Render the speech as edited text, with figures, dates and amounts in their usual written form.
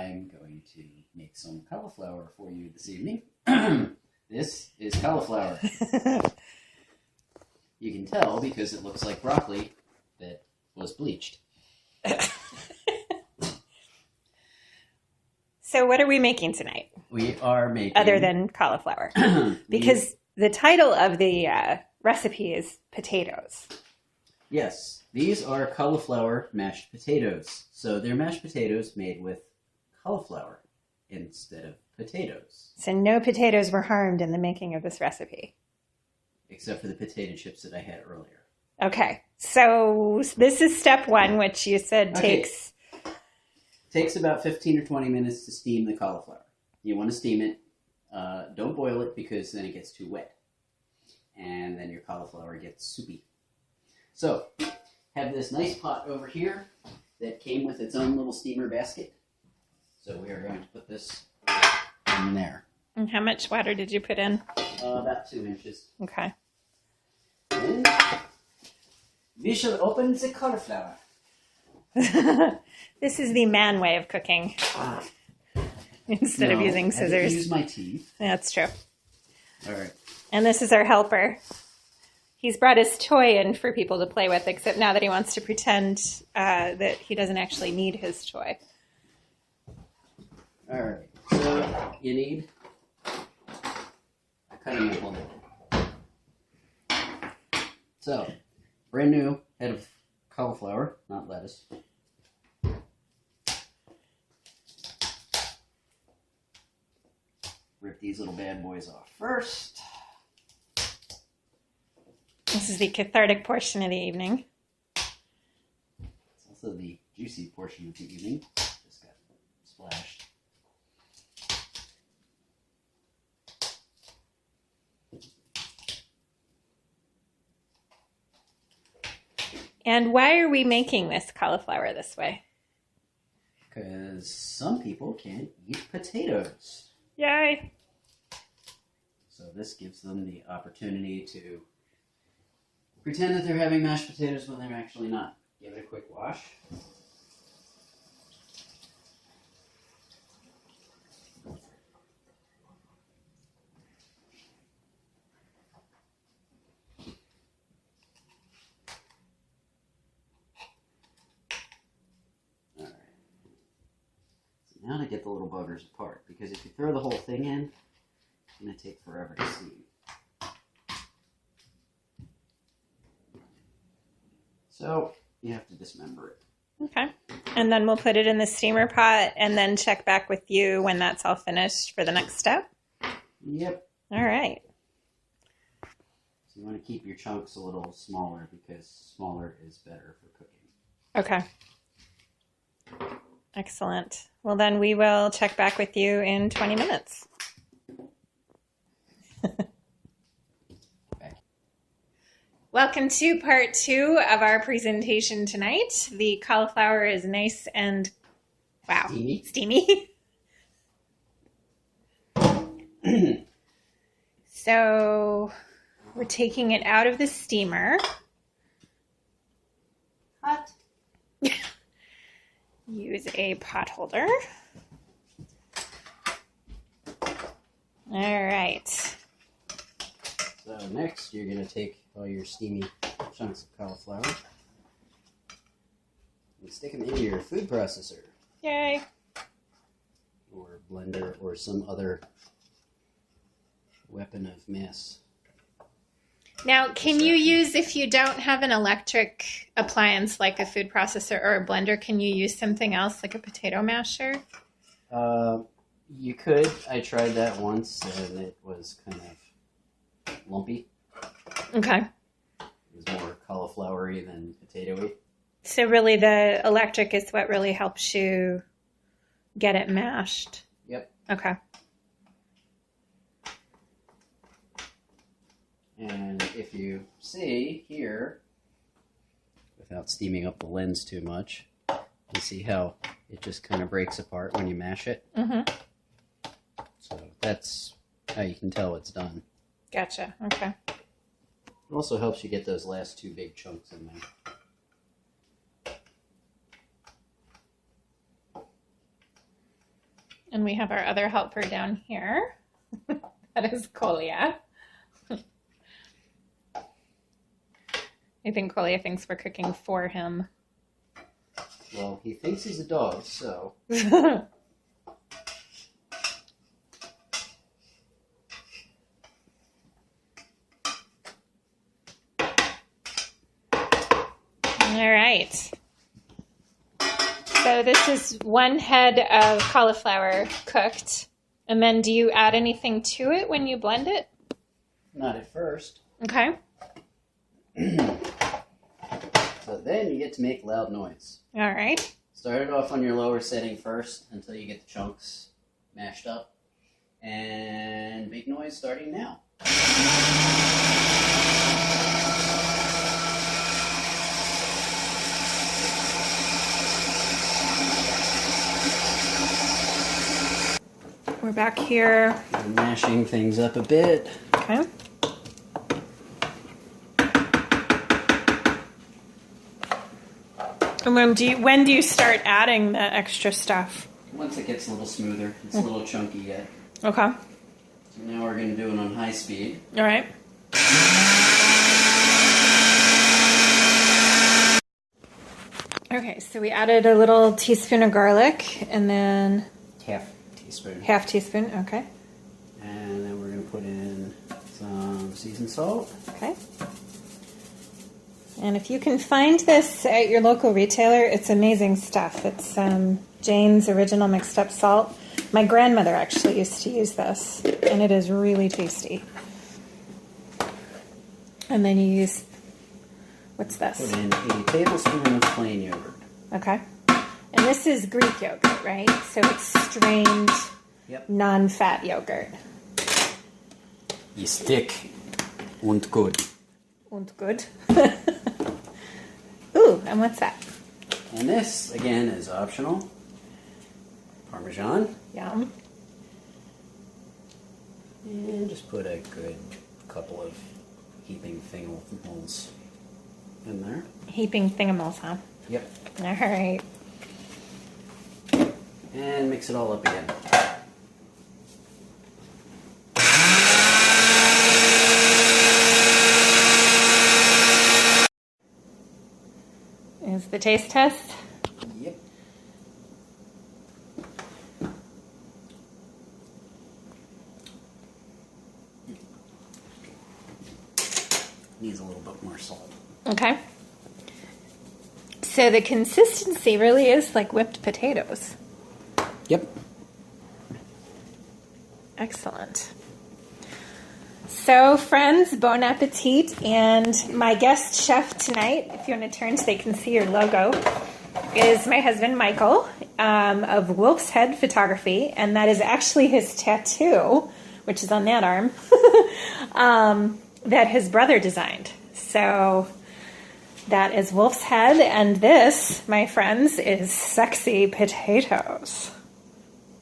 I'm going to make some cauliflower for you this evening. This is cauliflower. You can tell because it looks like broccoli that was bleached. So what are we making tonight? We are making... Other than cauliflower. Because the title of the recipe is potatoes. Yes, these are cauliflower mashed potatoes. So they're mashed potatoes made with cauliflower instead of potatoes. So no potatoes were harmed in the making of this recipe. Except for the potato chips that I had earlier. Okay, so this is step one, which you said takes... Takes about 15 or 20 minutes to steam the cauliflower. You want to steam it. Don't boil it because then it gets too wet. And then your cauliflower gets soupy. So, have this nice pot over here that came with its own little steamer basket. So we are going to put this in there. And how much water did you put in? About 2 inches. Okay. Then we shall open the cauliflower. This is the man way of cooking. Instead of using scissors. I didn't use my teeth. That's true. All right. And this is our helper. He's brought his toy in for people to play with, except now that he wants to pretend that he doesn't actually need his toy. All right. So you need a cutting implement. So, brand new head of cauliflower, not lettuce. Rip these little bad boys off first. This is the cathartic portion of the evening. It's also the juicy portion of the evening. Just got splashed. And why are we making this cauliflower this way? Because some people can't eat potatoes. Yay! So this gives them the opportunity to pretend that they're having mashed potatoes when they're actually not. Give it a quick wash. Alright. So now to get the little buggers apart, because if you throw the whole thing in, it's going to take forever to steam. So you have to dismember it. Okay. And then we'll put it in the steamer pot and then check back with you when that's all finished for the next step? Yep. All right. So you want to keep your chunks a little smaller because smaller is better for cooking. Okay. Excellent. Well, then we will check back with you in 20 minutes. Welcome to part 2 of our presentation tonight. The cauliflower is nice and, wow, steamy. So we're taking it out of the steamer. Hot. Use a pot holder. All right. So next you're going to take all your steamy chunks of cauliflower and stick them into your food processor. Yay. Or blender or some other weapon of mass. Now, can you use, if you don't have an electric appliance like a food processor or a blender, can you use something else like a potato masher? You could. I tried that once and it was kind of lumpy. Okay. It was more cauliflowery than potatoey. So really the electric is what really helps you get it mashed? Yep. Okay. And if you see here, without steaming up the lens too much, you see how it just kind of breaks apart when you mash it? Mm-hmm. So that's how you can tell it's done. Gotcha. Okay. It also helps you get those last 2 big chunks in there. And we have our other helper down here. That is Kolya. I think Kolya thinks we're cooking for him. Well, he thinks he's a dog, so. All right. So this is 1 head of cauliflower cooked. And then do you add anything to it when you blend it? Not at first. Okay. So then you get to make loud noise. All right. Start it off on your lower setting first until you get the chunks mashed up. And make noise starting now. We're back here. We're mashing things up a bit. Okay. And when do you start adding the extra stuff? Once it gets a little smoother, it's a little chunky yet. Okay. So now we're going to do it on high speed. All right. Okay, so we added a little teaspoon of garlic and then half teaspoon, okay. And then we're going to put in some seasoned salt. Okay. And if you can find this at your local retailer, it's amazing stuff. It's Jane's Original Mixed Up Salt. My grandmother actually used to use this, and it is really tasty. And then you use, what's this? Put in a tablespoon of plain yogurt. Okay. And this is Greek yogurt, right? So it's strained, non-fat yogurt. Ist thick und good. Und good. Ooh, and what's that? And this, again, is optional. Parmesan. Yum. And just put a good couple of heaping thingamals in there. Heaping thingamals, huh? Yep. All right. And mix it all up again. Is the taste test? Yep. Needs a little bit more salt. Okay. So the consistency really is like whipped potatoes. Yep. Excellent. So, friends, bon appetit. And my guest chef tonight, if you want to turn so they can see your logo, is my husband, Michael, of Wolf's Head Photography. And that is actually his tattoo, which is on that arm, that his brother designed. So that is Wolf's Head. And this, my friends, is Sexy Potatoes.